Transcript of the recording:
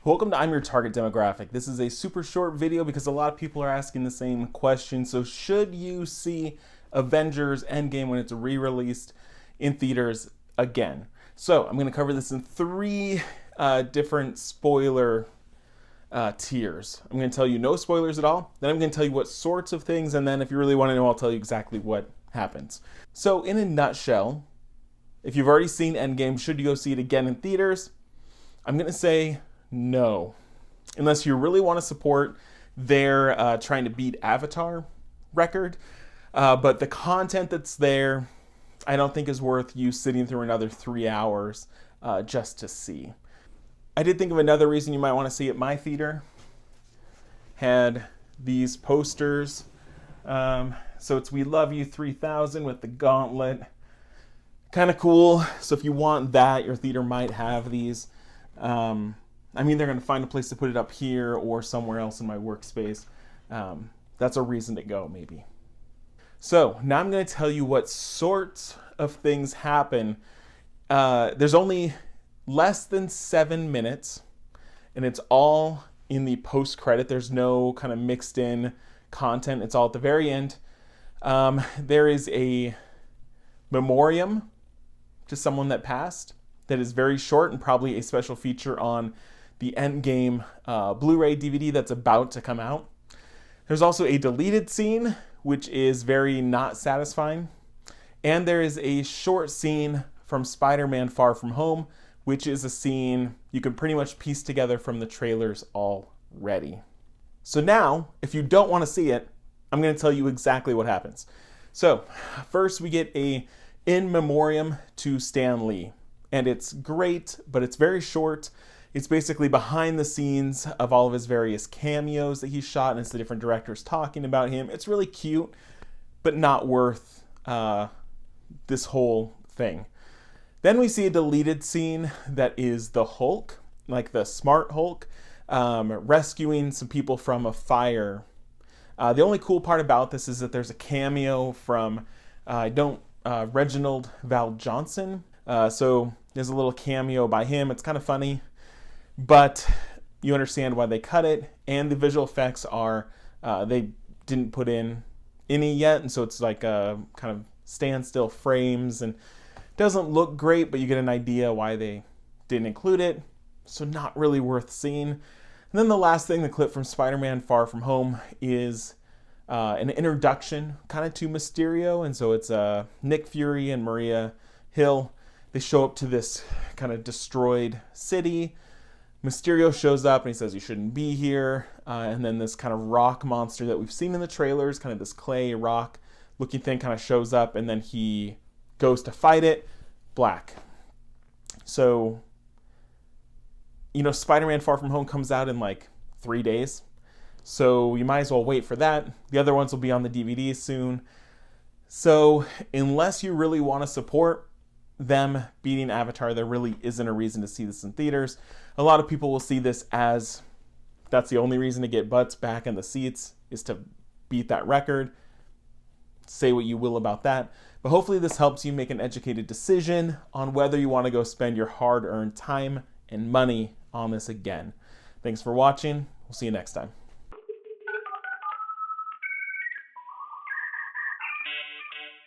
Welcome to I'm Your Target Demographic. This is a super short video because a lot of people are asking the same question. So should you see Avengers Endgame when it's re-released in theaters again? So I'm going to cover this in three different spoiler tiers. I'm going to tell you no spoilers at all. Then I'm going to tell you what sorts of things. And then if you really want to know, I'll tell you exactly what happens. So in a nutshell, if you've already seen Endgame, should you go see it again in theaters? I'm going to say no, unless you really want to support their trying to beat Avatar record. But the content that's there, I don't think is worth you sitting through another 3 hours just to see. I did think of another reason you might want to see it. My theater had these posters. So it's We Love You 3000 with the gauntlet. Kind of cool. So if you want that, your theater might have these. I mean, they're going to find a place to put it up here or somewhere else in my workspace. That's a reason to go, maybe. So now I'm going to tell you what sorts of things happen. There's only less than 7 minutes, and it's all in the post-credit. There's no kind of mixed in content. It's all at the very end. There is a memoriam to someone that passed that is very short and probably a special feature on the Endgame Blu-ray DVD that's about to come out. There's also a deleted scene, which is very not satisfying. And there is a short scene from Spider-Man Far From Home, which is a scene you can pretty much piece together from the trailers already. So now, if you don't want to see it, I'm going to tell you exactly what happens. So first we get a in memoriam to Stan Lee. And it's great, but it's very short. It's basically behind the scenes of all of his various cameos that he shot, and it's the different directors talking about him. It's really cute, but not worth this whole thing. Then we see a deleted scene that is the Hulk, like the smart Hulk, rescuing some people from a fire. The only cool part about this is that there's a cameo from Reginald Val Johnson. So there's a little cameo by him. It's kind of funny, but you understand why they cut it. And the visual effects are, they didn't put in any yet. And so it's like a kind of standstill frames and doesn't look great, but you get an idea why they didn't include it. So not really worth seeing. And then the last thing, the clip from Spider-Man Far From Home, is an introduction kind of to Mysterio. And so it's Nick Fury and Maria Hill. They show up to this kind of destroyed city. Mysterio shows up and he says, "You shouldn't be here." And then this kind of rock monster that we've seen in the trailers, kind of this clay rock looking thing, kind of shows up, and then he goes to fight it. Black. So, Spider-Man Far From Home comes out in like 3 days. So you might as well wait for that. The other ones will be on the DVD soon. So unless you really want to support them beating Avatar, there really isn't a reason to see this in theaters. A lot of people will see this as that's the only reason to get butts back in the seats, is to beat that record. Say what you will about that. But hopefully this helps you make an educated decision on whether you want to go spend your hard-earned time and money on this again. Thanks for watching. We'll see you next time.